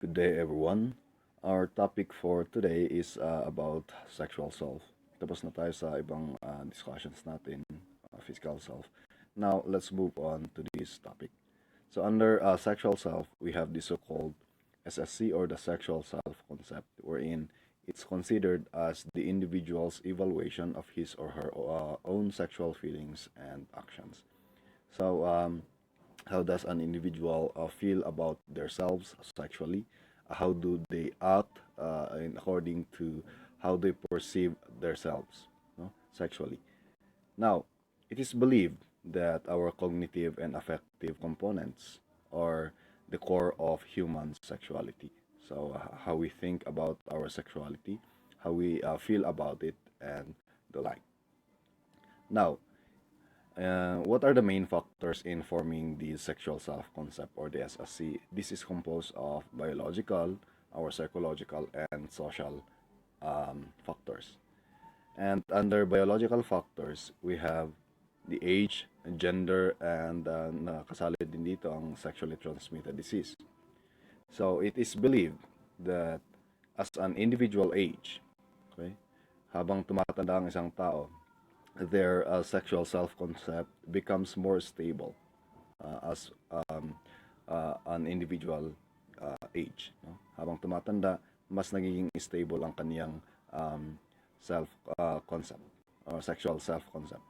Good day, everyone. Our topic for today is about sexual self. Tapos na tayo sa ibang discussions natin, physical self. Now, let's move on to this topic. So, under sexual self, we have the so-called SSC or the sexual self concept, wherein it's considered as the individual's evaluation of his or her own sexual feelings and actions. So, how does an individual feel about themselves sexually? How do they act according to how they perceive themselves, no, sexually? Now, it is believed that our cognitive and affective components are the core of human sexuality. So, how we think about our sexuality, how we feel about it, and the like. Now, what are the main factors in forming the sexual self concept or the SSC? This is composed of biological, our psychological, and social factors. And under biological factors, we have the age, gender, and nakasali din dito ang sexually transmitted disease. So it is believed that as an individual age, okay, habang tumatanda ang isang tao, their sexual self-concept becomes more stable as an individual age. No? Habang tumatanda, mas nagiging stable ang kaniyang self-concept or sexual self-concept.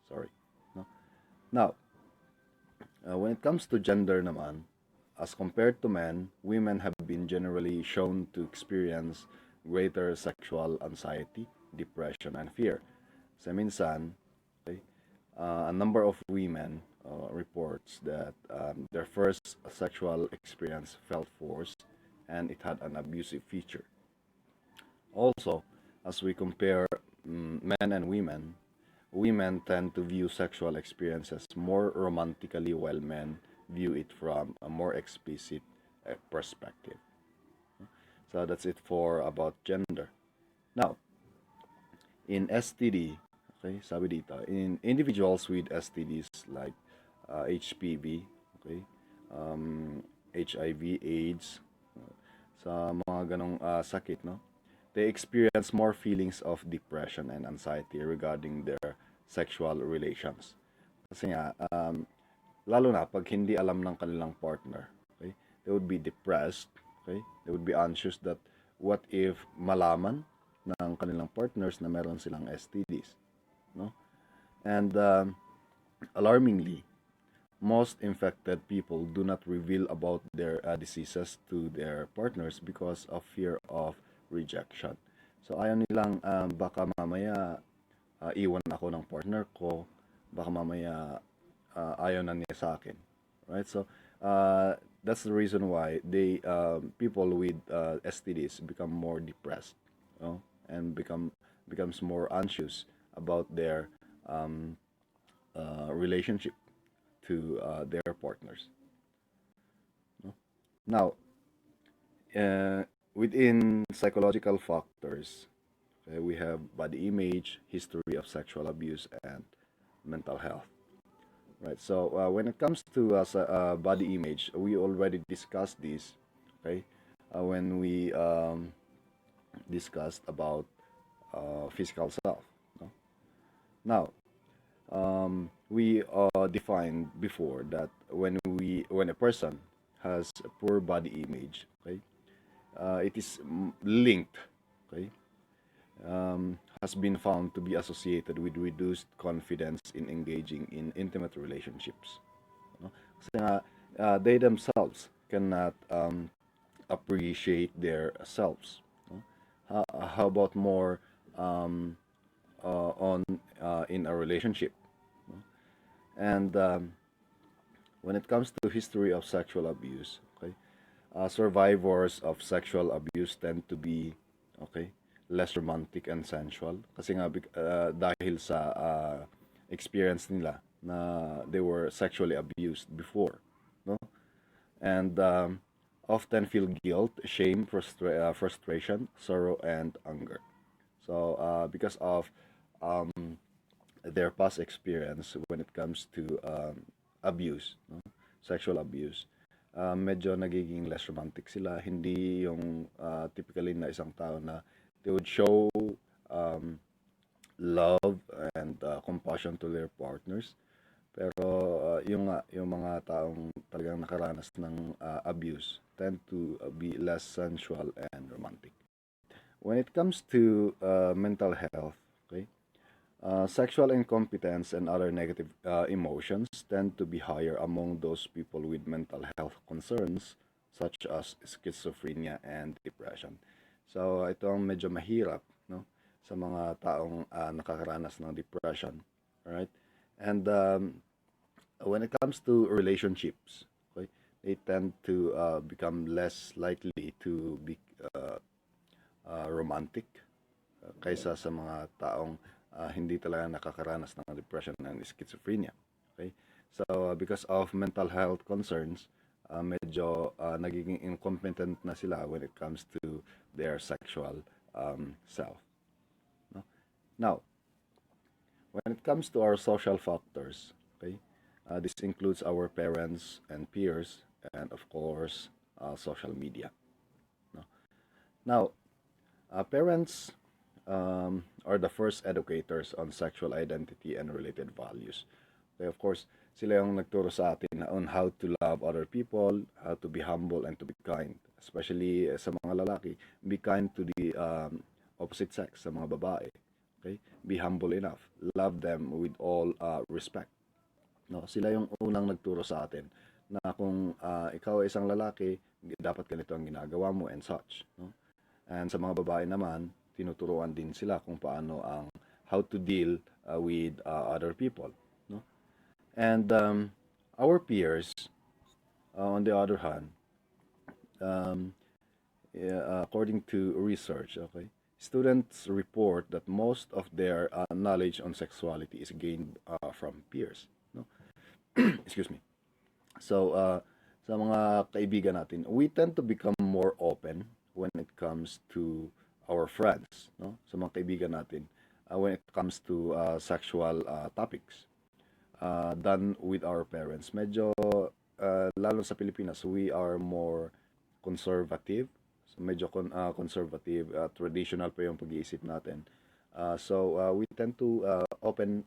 Sorry. No? Now, when it comes to gender naman, as compared to men, women have been generally shown to experience greater sexual anxiety, depression, and fear. Sa minsan, okay, a number of women reports that their first sexual experience felt forced and it had an abusive feature. Also, as we compare men and women tend to view sexual experiences more romantically while men view it from a more explicit perspective. So that's it for about gender. Now, in STD, okay, sabi dito, in individuals with STDs like HPV, okay, HIV, AIDS, sa mga ganong sakit, no? They experience more feelings of depression and anxiety regarding their sexual relations. Kasi nga, lalo na pag hindi alam ng kanilang partner, okay, they would be depressed, okay, they would be anxious that what if malaman ng kanilang partners na meron silang STDs, no? And alarmingly, most infected people do not reveal about their diseases to their partners because of fear of rejection. So ayaw nilang baka mamaya iwan ako ng partner ko, baka mamaya ayaw na niya sa akin, right? So that's the reason why they people with STDs become more depressed, no? And becomes more anxious about their relationship to their partners. No? Now, within psychological factors, okay, we have body image, history of sexual abuse, and mental health. Right. So when it comes to body image, we already discussed this. Okay, when we discussed about physical self. No? Now, we defined before that when a person has a poor body image, okay, it is linked, okay, has been found to be associated with reduced confidence in engaging in intimate relationships. No? Kasi nga, they themselves cannot appreciate their selves. No? How about more on in a relationship? No? And when it comes to history of sexual abuse, okay, survivors of sexual abuse tend to be, okay, less romantic and sensual kasi nga dahil sa experience nila na they were sexually abused before, no? And often feel guilt, shame, frustration, sorrow, and anger. So because of their past experience when it comes to abuse, no? Sexual abuse, medyo nagiging less romantic sila. Hindi yung typically na isang tao na they would show um, love and compassion to their partners. Pero yung mga taong talagang nakaranas ng abuse tend to be less sensual and romantic. When it comes to mental health, okay, sexual incompetence and other negative emotions tend to be higher among those people with mental health concerns such as schizophrenia and depression. So ito ang medyo mahirap, no, sa mga taong nakakaranas ng depression, right? And when it comes to relationships, okay, they tend to become less likely to be uh, romantic kaysa sa mga taong hindi talaga nakakaranas ng depression and schizophrenia. Okay? So, because of mental health concerns, medyo nagiging incompetent na sila when it comes to their sexual self. No? Now, when it comes to our social factors, okay, this includes our parents and peers, and of course, social media. No? Now, parents are the first educators on sexual identity and related values. Okay, of course, sila yung nagturo sa atin on how to love other people, how to be humble and to be kind. Especially sa mga lalaki, be kind to the opposite sex, sa mga babae. Okay? Be humble enough. Love them with all respect. No, sila yung unang nagturo sa atin na kung ikaw ay isang lalaki, dapat ganito ang ginagawa mo and such. No? And sa mga babae naman, tinuturuan din sila kung paano ang how to deal with other people. No? And our peers, on the other hand, um, according to research, okay, students report that most of their knowledge on sexuality is gained from peers. No? Excuse me. So, sa mga kaibigan natin, we tend to become more open when it comes to our friends, no? Sa mga kaibigan natin, when it comes to sexual topics, than with our parents. Medyo, lalo sa Pilipinas, we are more conservative. So, medyo conservative, traditional pa yung pag-iisip natin. So, we tend to open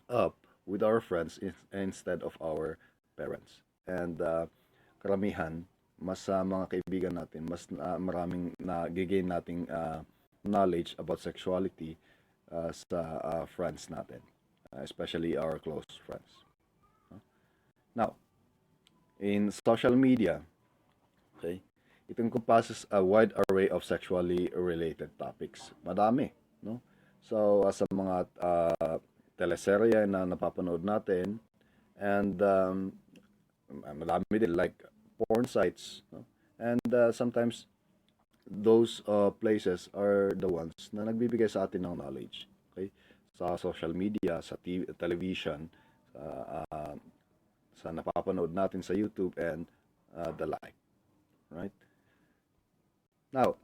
up with our friends instead of our parents. And karamihan, mas sa mga kaibigan natin, mas maraming nagigain nating knowledge about sexuality sa friends natin, especially our close friends. Now, in social media, okay, it encompasses a wide array of sexually related topics. Madami, no? So, sa mga teleserye na napapanood natin, and madami din like porn sites, no? And sometimes those places are the ones na nagbibigay sa atin ng knowledge, okay, sa social media, sa TV, television, uh, sa napapanood natin sa YouTube and the like, right? Now,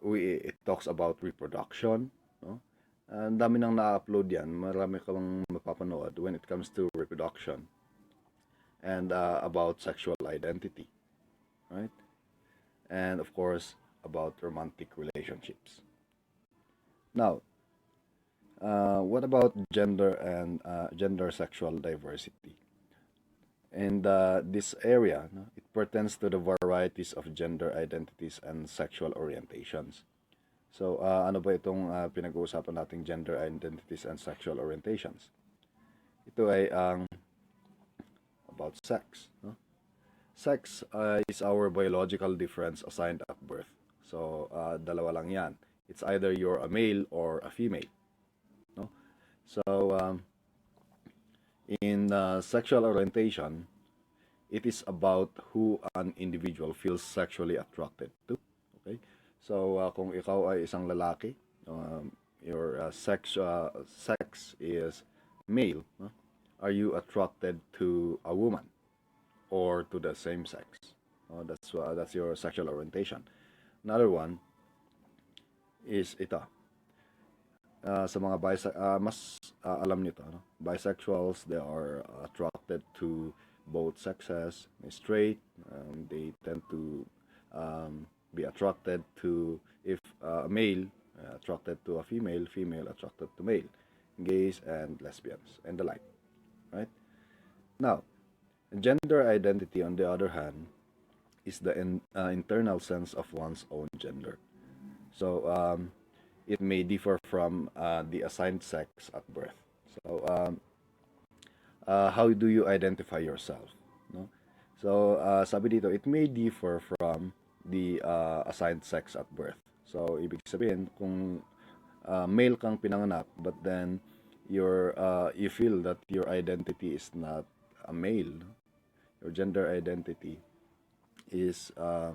it talks about reproduction, no? Ang dami nang na-upload yan, marami kang mapapanood when it comes to reproduction and about sexual identity, right? And of course, about romantic relationships. Now, what about gender and gender sexual diversity? In this area, no, it pertains to the varieties of gender identities and sexual orientations. So, ano ba itong pinag-uusapan nating gender identities and sexual orientations? Ito ay ang about sex. No? Sex is our biological difference assigned at birth. So, dalawa lang yan. It's either you're a male or a female. No? So, in sexual orientation, it is about who an individual feels sexually attracted to. Okay? So, kung ikaw ay isang lalaki, your sex is male, no? Are you attracted to a woman or to the same sex? That's your sexual orientation. Another one is ito. Sa mga mas alam nito, no? Bisexuals, they are attracted to both sexes. Straight, they tend to be attracted to, if a male attracted to a female, female attracted to male, gays and lesbians, and the like, right? Now, gender identity, on the other hand, is the internal sense of one's own gender. So, it may differ from the assigned sex at birth. So, how do you identify yourself? No? So, sabi dito, it may differ from the assigned sex at birth. So, ibig sabihin, kung male kang pinanganak, but then you feel that your identity is not a male, your gender identity is a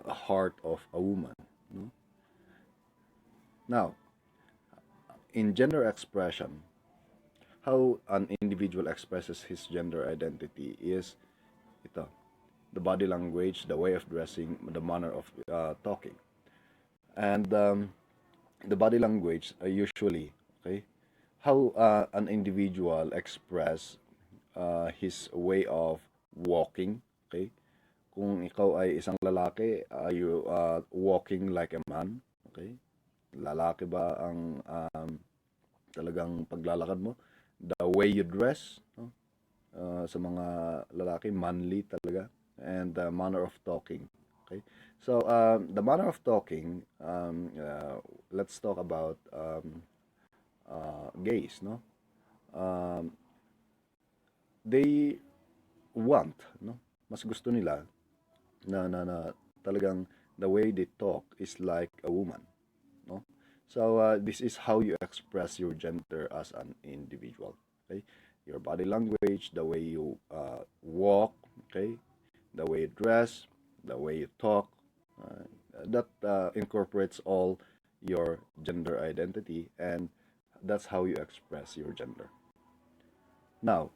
heart of a woman. No? Now, in gender expression, how an individual expresses his gender identity is ito, the body language, the way of dressing, the manner of talking. And the body language usually, okay, how an individual express his way of walking, okay? Kung ikaw ay isang lalaki, are you walking like a man, okay? Lalaki ba ang talagang paglalakad mo? The way you dress, no? Sa mga lalaki, manly talaga. And the manner of talking, okay? So, the manner of talking, let's talk about gays, no? They want, no? Mas gusto nila na talagang the way they talk is like a woman, no? So, this is how you express your gender as an individual, okay? Your body language, the way you walk, okay? The way you dress, the way you talk, that incorporates all your gender identity, and that's how you express your gender. Now,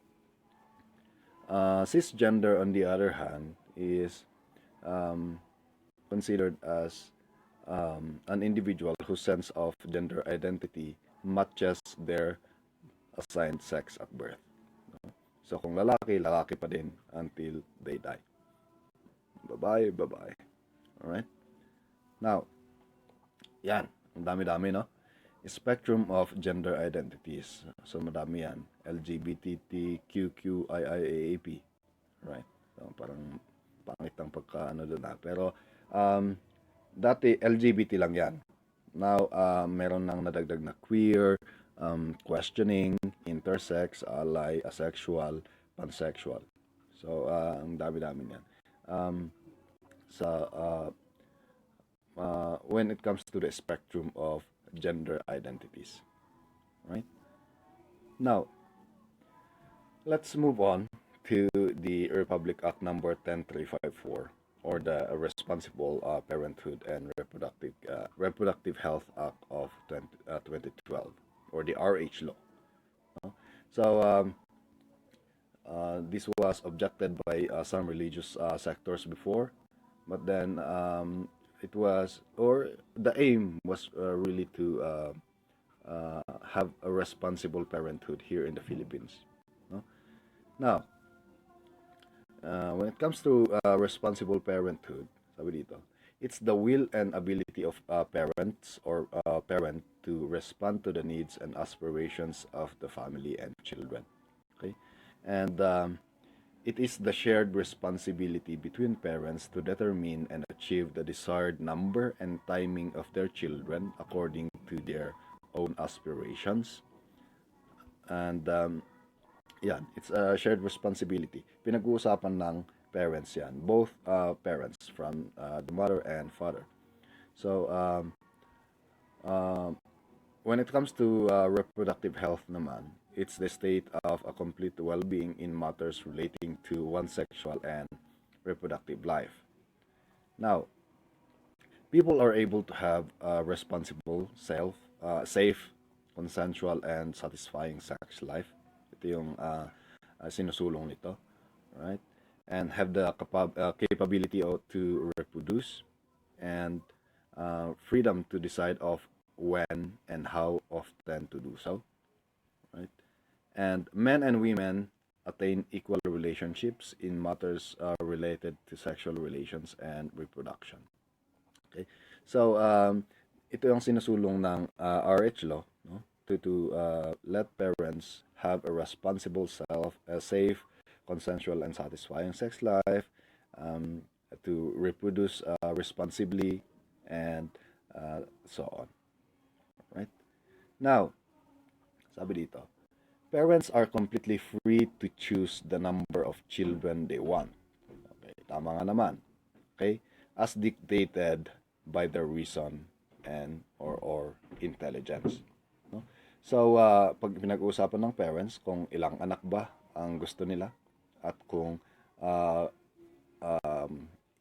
cisgender, on the other hand, is considered as an individual whose sense of gender identity matches their assigned sex at birth. So, kung lalaki, lalaki pa din until they die. Babae, babae. Alright? Now, yan. Ang dami-dami, no? Spectrum of gender identities. So, madami yan. LGBTQQIIAAP. Right? So, parang pangit ang pagka-ano doon na. Pero, dati, LGBT lang yan. Now, meron nang nadagdag na queer, questioning, intersex, ally, asexual, pansexual. So, ang dami-dami yan. When it comes to the spectrum of gender identities, right? Now, let's move on to the Republic Act number 10354, or the Responsible Parenthood and Reproductive Health Act of 2012, or the RH law. So, this was objected by some religious sectors before, but then it was, or the aim was really to have a responsible parenthood here in the Philippines. No? Now, when it comes to responsible parenthood, sabi dito, it's the will and ability of parents or parent to respond to the needs and aspirations of the family and children. Okay, and it is the shared responsibility between parents to determine and achieve the desired number and timing of their children according to their own aspirations. And yan, it's a shared responsibility. Pinag-uusapan ng parents yan, both parents from the mother and father. So, when it comes to reproductive health naman, it's the state of a complete well-being in matters relating to one's sexual and reproductive life. Now, people are able to have a responsible, safe, consensual, and satisfying sex life. Ito yung sinusulong nito, right? And have the capability to reproduce, and freedom to decide of when and how often to do so, right? And men and women attain equal relationships in matters related to sexual relations and reproduction. Okay? So, ito yung sinusulong ng RH law, no? To let parents have a responsible a safe, consensual, and satisfying sex life, um, to reproduce responsibly, and so on. Right? Now, sabi dito, parents are completely free to choose the number of children they want. Okay, tama nga naman. Okay? As dictated by their reason and or intelligence. No? So, pag pinag-uusapan ng parents kung ilang anak ba ang gusto nila at kung uh,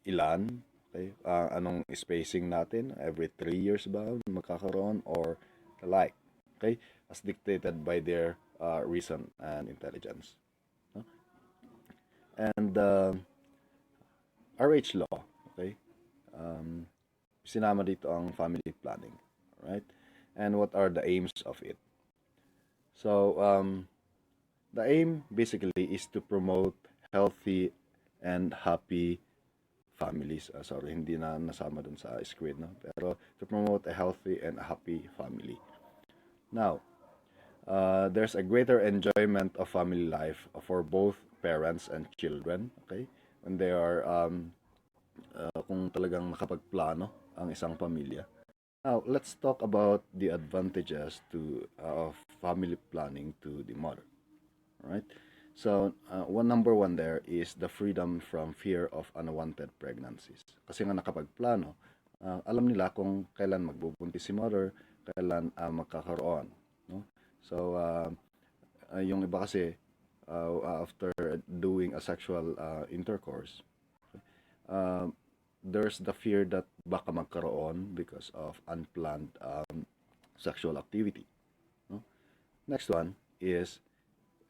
ilan, okay, anong spacing natin, every 3 years ba magkakaroon or the like, okay, as dictated by their reason and intelligence. No? And RH law, okay, sinama dito ang family planning, right? And what are the aims of it? So, the aim basically is to promote healthy and happy families. Sorry, hindi na nasama dun sa screen, no? Pero to promote a healthy and happy family. Now, there's a greater enjoyment of family life for both parents and children, okay? When they are, kung talagang nakapagplano ang isang pamilya. Now, let's talk about the advantages of family planning to the mother. Right? So, number one there is the freedom from fear of unwanted pregnancies. Kasi nga nakapagplano, alam nila kung kailan magbubuntis si mother, kailan magkakaroon. No? So, yung iba kasi, after doing a sexual intercourse, uh, there's the fear that baka magkaroon because of unplanned sexual activity. No? Next one is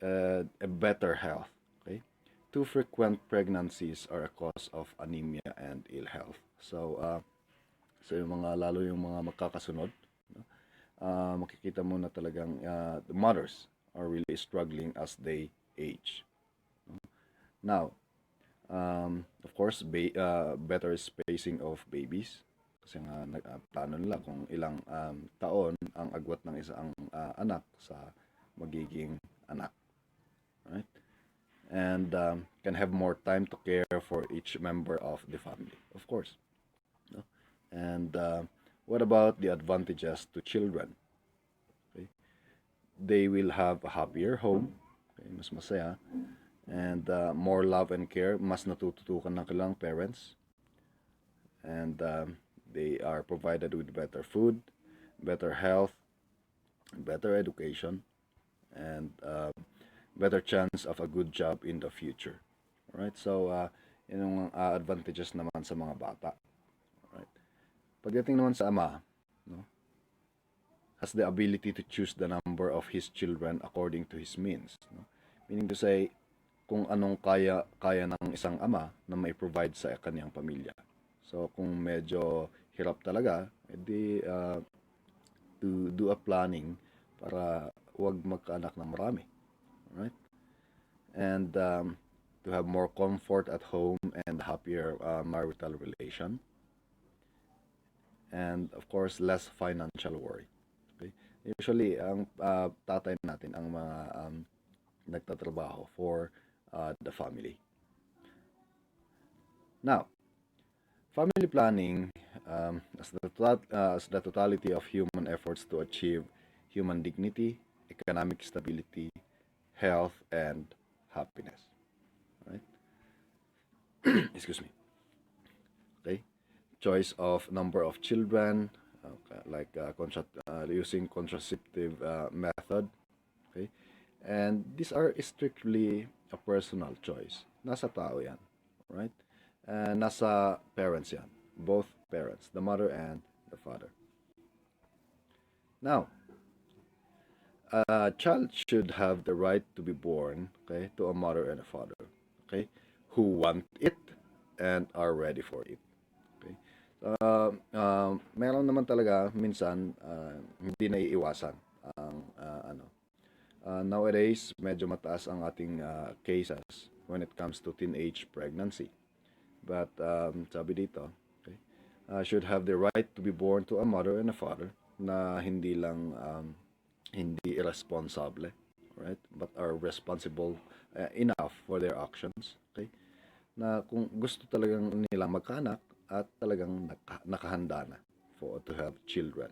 a better health. Okay, too frequent pregnancies are a cause of anemia and ill health. So, yung mga lalo yung mga magkakasunod, no? Makikita mo na talagang the mothers are really struggling as they age. Now, of course, better spacing of babies. Kasi nga, plano nila kung ilang taon ang agwat ng isang anak sa magiging anak. Right? And can have more time to care for each member of the family, of course. No? And what about the advantages to children? Okay? They will have a happier home, okay? Mas masaya, and more love and care, mas natututukan ng kanilang parents, and they are provided with better food, better health, better education, and better chance of a good job in the future. Alright, so yun yung advantages naman sa mga bata. Alright. Pagdating naman sa ama, no, has the ability to choose the number of his children according to his means. No? Meaning to say, kung anong kaya ng isang ama na may provide sa kanyang pamilya. So kung medyo hirap talaga, edi to do a planning para wag magkaanak ng marami. Right? And to have more comfort at home and happier marital relation. And of course, less financial worry. Okay? Usually, ang tatay natin ang mga nagtatrabaho for the family. Now, family planning as the totality of human efforts to achieve human dignity, economic stability, health, and happiness. Right? Excuse me. Okay. Choice of number of children, like using contraceptive method. Okay. And these are strictly a personal choice. Nasa tao yan. Right? Nasa parents yan. Both parents, the mother and the father. Now, a child should have the right to be born, okay, to a mother and a father, okay, who want it and are ready for it. Okay? Meron naman talaga minsan hindi naiiwasan ang nowadays medyo mataas ang ating cases when it comes to teenage pregnancy. But sabi dito, okay, should have the right to be born to a mother and a father na hindi lang hindi irresponsible, right? But are responsible enough for their actions, okay? Na kung gusto talagang nilang magkaanak at talagang nakahanda na to have children.